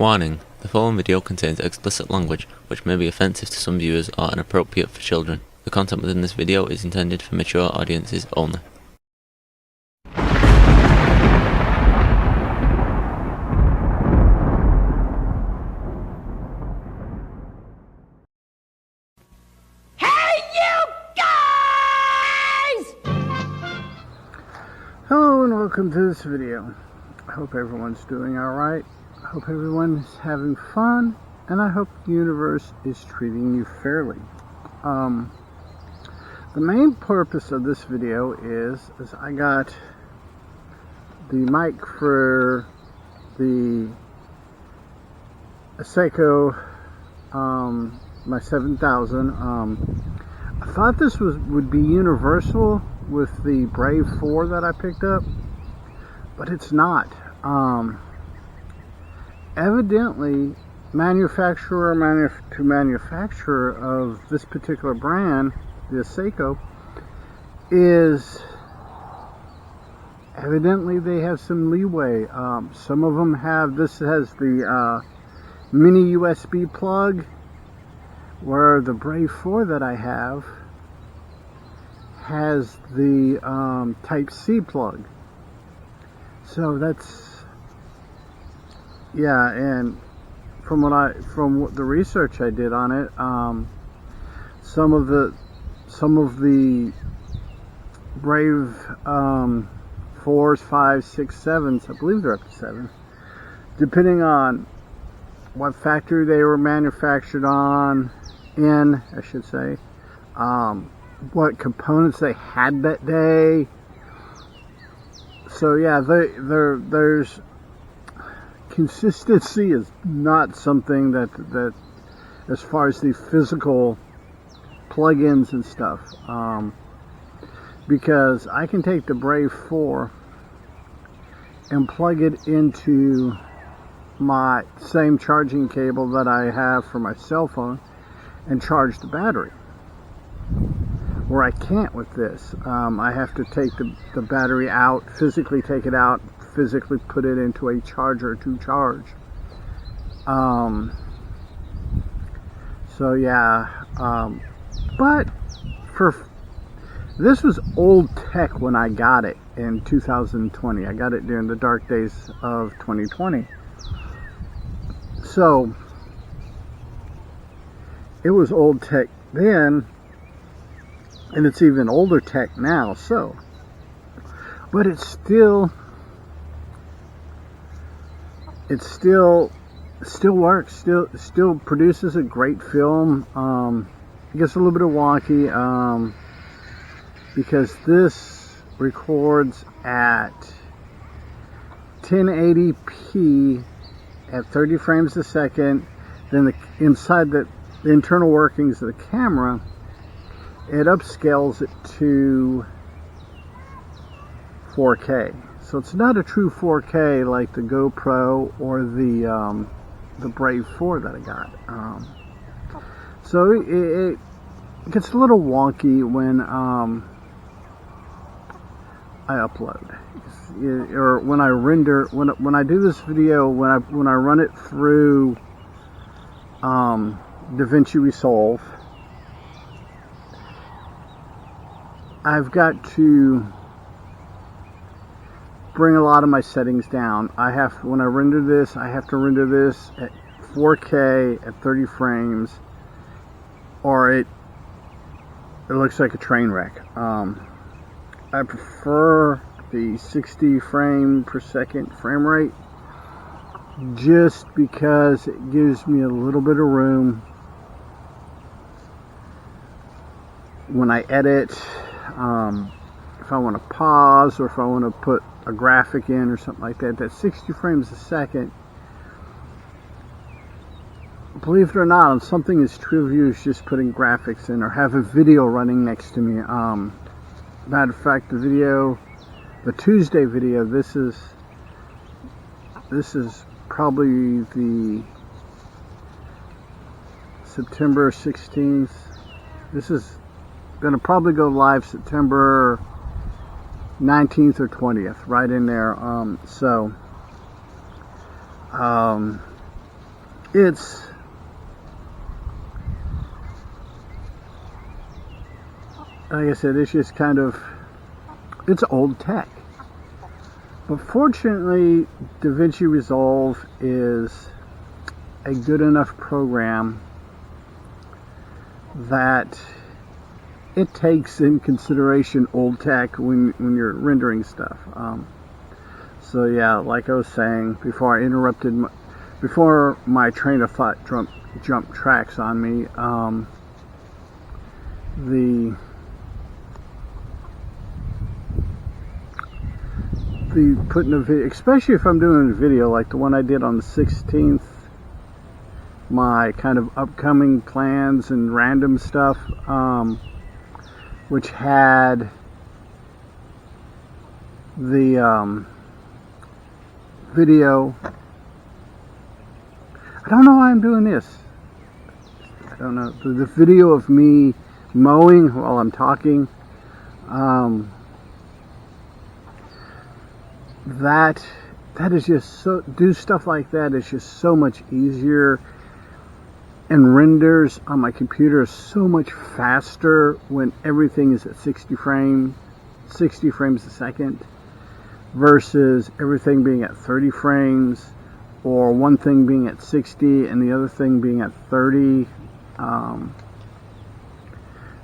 Warning: the following video contains explicit language which may be offensive to some viewers or inappropriate for children. The content within this video is intended for mature audiences only. Hello and welcome to this video. I hope everyone's doing alright. I hope everyone's having fun, and I hope the universe is treating you fairly. The main purpose of this video is I got the mic for the Akaso my 7000. I thought this would be universal with the Brave 4 that I picked up, but it's not. Evidently, manufacturer to manufacturer of this particular brand, the Akaso, is evidently they have some leeway. Some of them have, this has the mini USB plug, where the Brave 4 that I have has the Type C plug. So that's, yeah, and from the research I did on it, some of the Brave 4s, 5s, 6, 7s, I believe they're up to 7, depending on what factory they were manufactured in, I should say, what components they had that day. So yeah, there's consistency is not something that as far as the physical plugins and stuff, because I can take the Brave 4 and plug it into my same charging cable that I have for my cell phone and charge the battery, where I can't with this. I have to take the battery out, physically take it out, physically put it into a charger to charge. So yeah, but this was old tech when I got it in 2020. I got it during the dark days of 2020. So it was old tech then, and it's even older tech now. So, but it still works. Still produces a great film. It gets a little bit of wonky because this records at 1080p at 30 frames a second. Then inside the internal workings of the camera, it upscales it to 4K. So it's not a true 4K like the GoPro or the Brave 4 that I got. So it gets a little wonky when I upload, or when I render. When I do this video, when I run it through DaVinci Resolve, I've got to bring a lot of my settings down. When I render this, I have to render this at 4K at 30 frames, or it looks like a train wreck. I prefer the 60 frame per second frame rate, just because it gives me a little bit of room when I edit. If I want to pause, or if I want to put a graphic in or something like that, that 60 frames a second, believe it or not, on something as trivial as just putting graphics in or have a video running next to me. Matter of fact, the Tuesday video, this is probably the September 16th. This is going to probably go live September 19th or 20th, right in there. it's like I said, it's just kind of, it's old tech. But fortunately, DaVinci Resolve is a good enough program that it takes in consideration old tech when you're rendering stuff. So yeah, like I was saying before I interrupted, before my train of thought jumped tracks on me, the putting a video, especially if I'm doing a video like the one I did on the 16th, my kind of upcoming plans and random stuff, which had the video. I don't know why I'm doing this. I don't know. The video of me mowing while I'm talking. That is just so, do stuff like that is just so much easier, and renders on my computer is so much faster when everything is at 60 frames a second versus everything being at 30 frames, or one thing being at 60 and the other thing being at 30.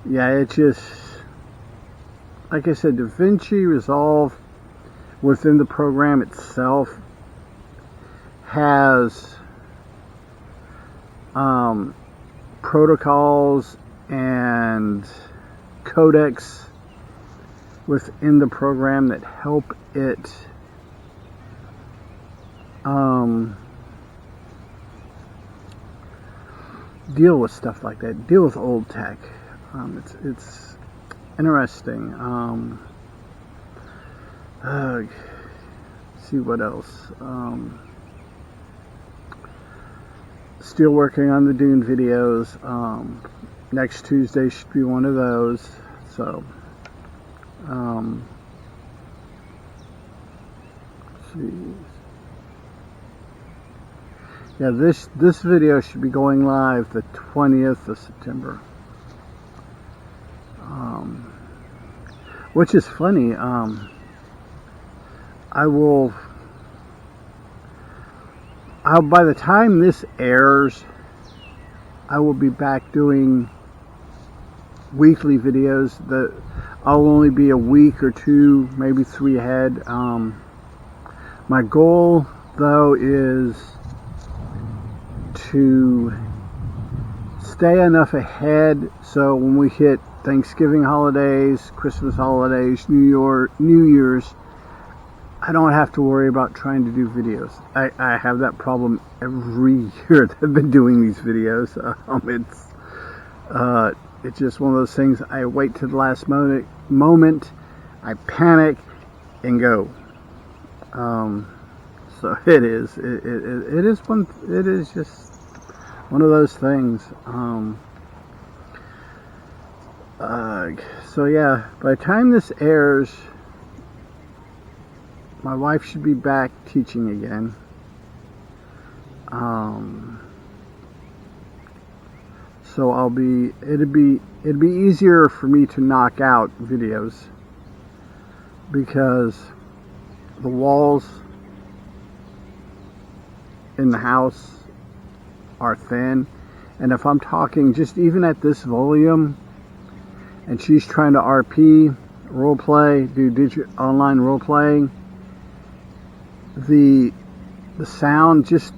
Yeah, it just, like I said, DaVinci Resolve within the program itself has protocols and codecs within the program that help it deal with stuff like that, deal with old tech. It's interesting. See what else. Still working on the Dune videos. Next Tuesday should be one of those. So, let's see. Yeah, this video should be going live the 20th of September. Which is funny. By the time this airs, I will be back doing weekly videos. That I'll only be a week or two, maybe 3 ahead. My goal, though, is to stay enough ahead so when we hit Thanksgiving holidays, Christmas holidays, New Year's, I don't have to worry about trying to do videos. I have that problem every year that I've been doing these videos. It's just one of those things. I wait to the last moment, I panic and go. So it is just one of those things. So yeah, by the time this airs, my wife should be back teaching again. So it'd be easier for me to knock out videos because the walls in the house are thin, and if I'm talking just even at this volume and she's trying to RP, roleplay, do digital online role playing, the sound, just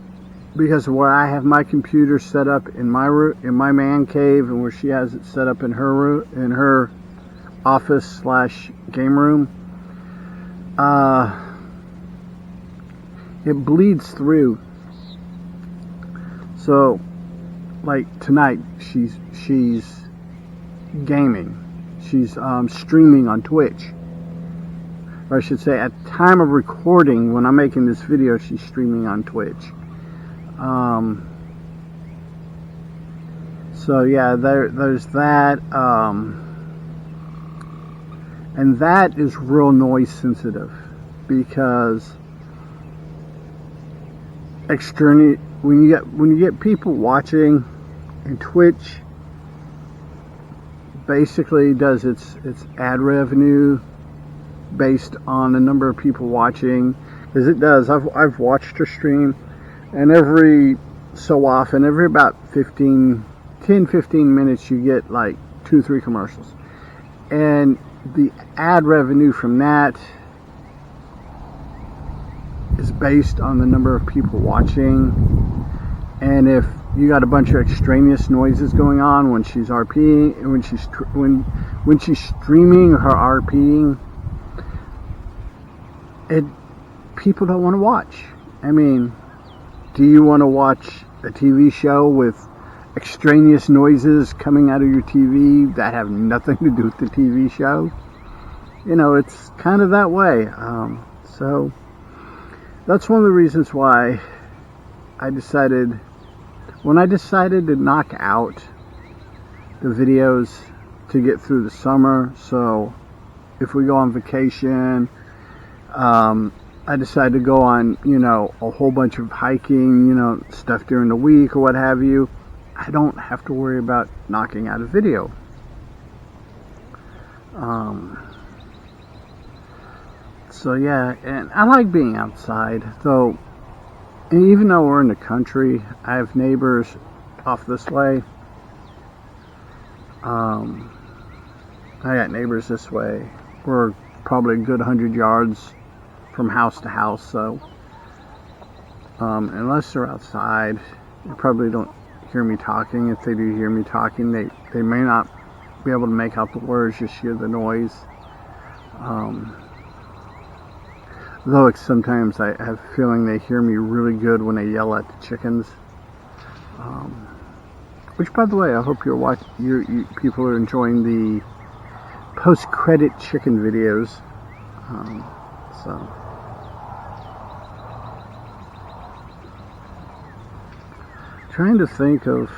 because of where I have my computer set up in my room, in my man cave, and where she has it set up in her room, in her office / game room, it bleeds through. So, like tonight, she's gaming. She's streaming on Twitch. Or I should say, at the time of recording, when I'm making this video, she's streaming on Twitch. So yeah, there's that. And that is real noise sensitive because when you get people watching, and Twitch basically does its ad revenue based on the number of people watching, as it does. I've watched her stream, and every so often, every about 10-15 minutes, you get like 2-3 commercials, and the ad revenue from that is based on the number of people watching. And if you got a bunch of extraneous noises going on when she's RPing, when she's streaming her RPing, people don't want to watch. I mean, do you want to watch a TV show with extraneous noises coming out of your TV that have nothing to do with the TV show? You know, it's kind of that way. So that's one of the reasons why when I decided to knock out the videos to get through the summer. So if we go on vacation, I decided to go on, a whole bunch of hiking, stuff during the week or what have you. I don't have to worry about knocking out a video. So yeah, and I like being outside, though. And even though we're in the country, I have neighbors off this way. I got neighbors this way. We're probably a good 100 yards from house to house, so unless they're outside, they probably don't hear me talking. If they do hear me talking, they may not be able to make out the words, just hear the noise. Though sometimes I have a feeling they hear me really good when they yell at the chickens. Which, by the way, I hope you people are enjoying the post-credit chicken videos. Trying to think of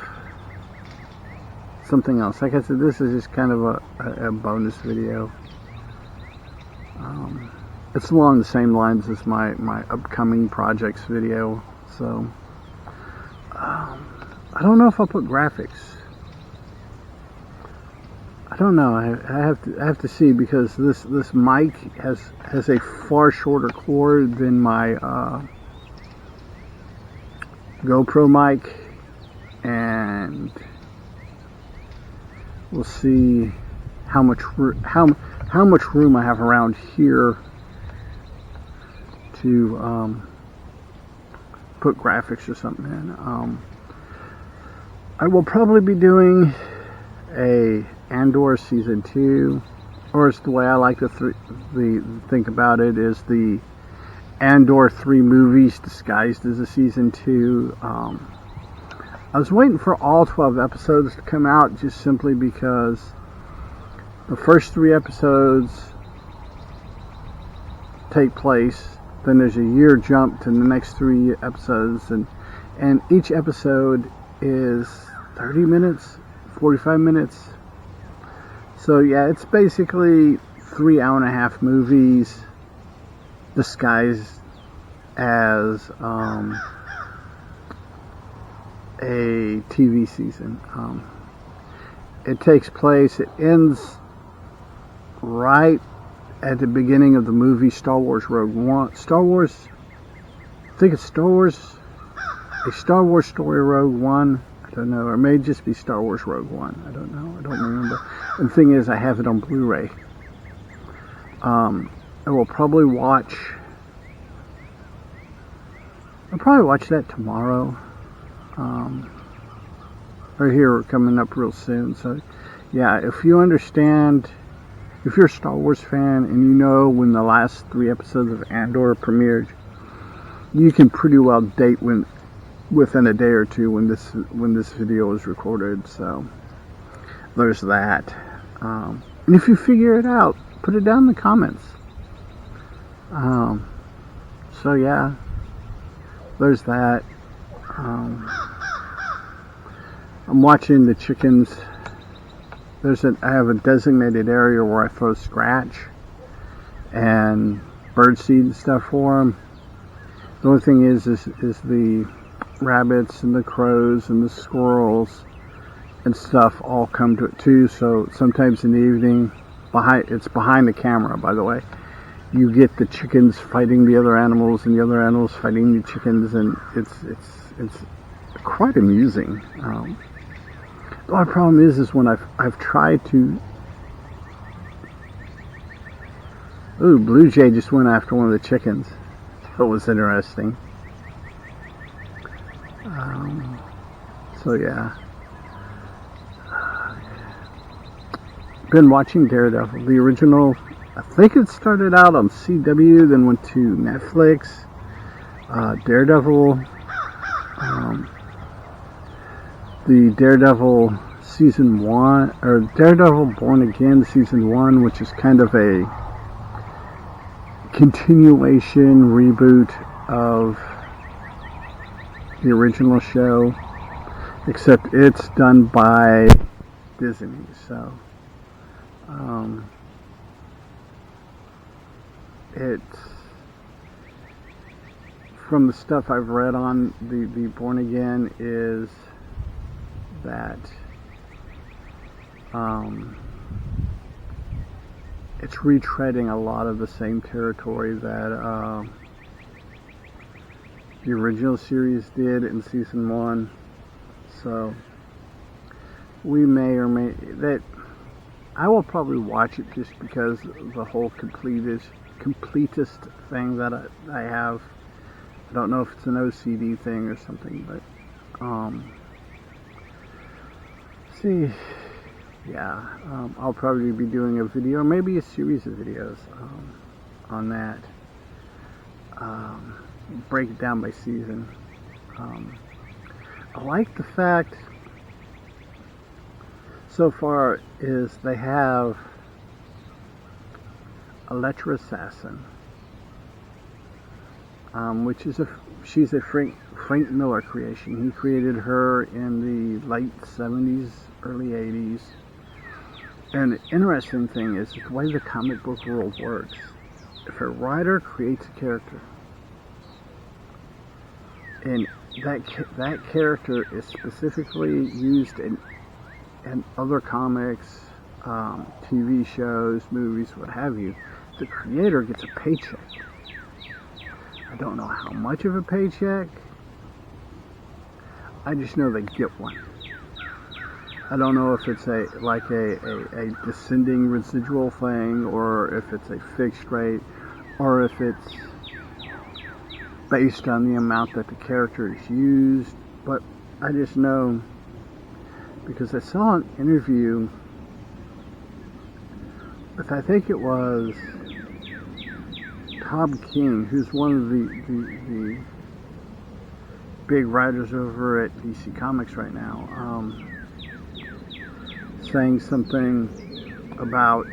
something else. Like I said, this is just kind of a bonus video. It's along the same lines as my upcoming projects video, so I don't know if I'll put graphics. I don't know. I have to see, because this mic has a far shorter cord than my GoPro mic, and we'll see how much room I have around here to put graphics or something in. I will probably be doing a Andor Season 2, or it's the way I like to think about it, is the Andor 3 movies disguised as a Season 2. I was waiting for all 12 episodes to come out, just simply because the first 3 episodes take place, then there's a year jump to the next 3 episodes, and each episode is 30 minutes, 45 minutes. So yeah, it's basically 3 hour-and-a-half movies disguised as a TV season. It takes place, it ends right at the beginning of the movie Star Wars Rogue One. I think it's a Star Wars Story Rogue One. I don't know, or it may just be Star Wars Rogue One. I don't know. I don't remember. And the thing is, I have it on Blu-ray. I will probably watch. I'll probably watch that tomorrow. Right here, coming up real soon. So, yeah, if you understand, if you're a Star Wars fan and you know when the last 3 episodes of Andor premiered, you can pretty well date within a day or two when this video was recorded. So there's that. And if you figure it out, put it down in the comments. So yeah, there's that. I'm watching the chickens. I have a designated area where I throw scratch and birdseed and stuff for them. The only thing is the rabbits and the crows and the squirrels and stuff all come to it too. So sometimes in the evening, it's behind the camera, by the way, you get the chickens fighting the other animals and the other animals fighting the chickens, and it's quite amusing. The only problem is when I've tried to. Ooh, Blue Jay just went after one of the chickens. That was interesting. So yeah. Been watching Daredevil. The original, I think it started out on CW, then went to Netflix. Daredevil. The Daredevil Season 1, or Daredevil Born Again Season 1, which is kind of a continuation reboot of the original show, except it's done by Disney. So it's, from the stuff I've read on the Born Again, is that it's retreading a lot of the same territory that the original series did in season 1. So we may or may, that I will probably watch it just because of the whole completist thing that I have. I don't know if it's an OCD thing or something, but see, yeah, I'll probably be doing a video, maybe a series of videos on that. Break it down by season. I like the fact so far is they have Elektra Assassin, which is she's a Frank Miller creation. He created her in the late 70s, early 80s. And the interesting thing is the way the comic book world works. If a writer creates a character, and that character is specifically used in other comics, TV shows, movies, what have you, the creator gets a paycheck. I don't know how much of a paycheck. I just know they get one. I don't know if it's a descending residual thing, or if it's a fixed rate, or if it's based on the amount that the character is used. But I just know, because I saw an interview with, I think it was Tom King, who's one of the big writers over at DC Comics right now, saying something about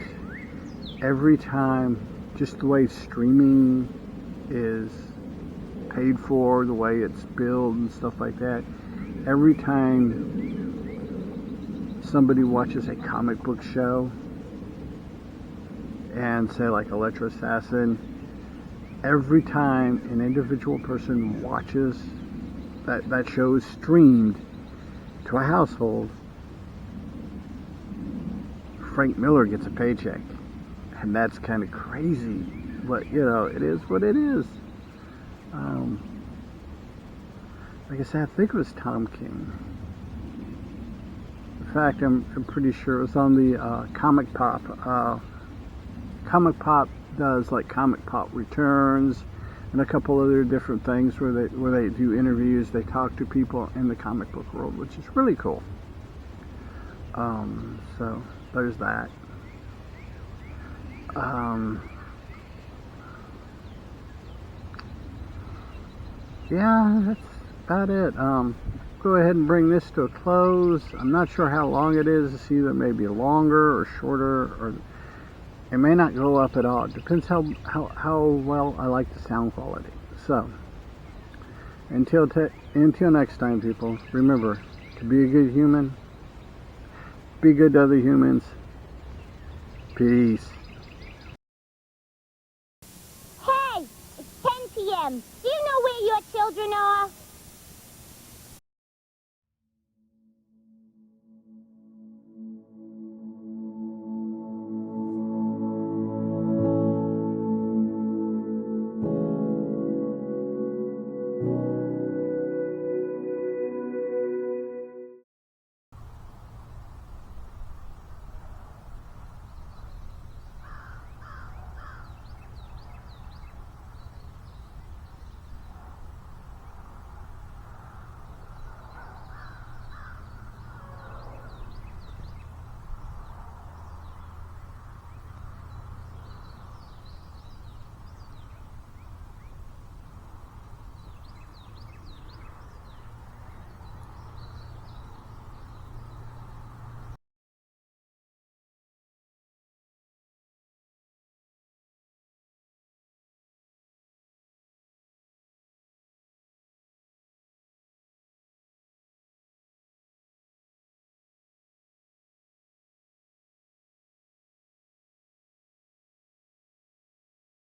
every time, just the way streaming is paid for, the way it's billed and stuff like that, every time somebody watches a comic book show, and say like Elektra Assassin, every time an individual person watches that show is streamed to a household, Frank Miller gets a paycheck. And that's kind of crazy, but you know, it is what it is. Like I said, I think it was Tom King. In fact, I'm pretty sure it was on the Comic Pop. Comic Pop does like Comic Pop Returns and a couple other different things where they do interviews. They talk to people in the comic book world, which is really cool. So there's that. Yeah, that's about it. Go ahead and bring this to a close. I'm not sure how long it is. It's either maybe longer or shorter, or it may not go up at all. It depends how well I like the sound quality. So, until next time, people, remember to be a good human, be good to other humans. Peace.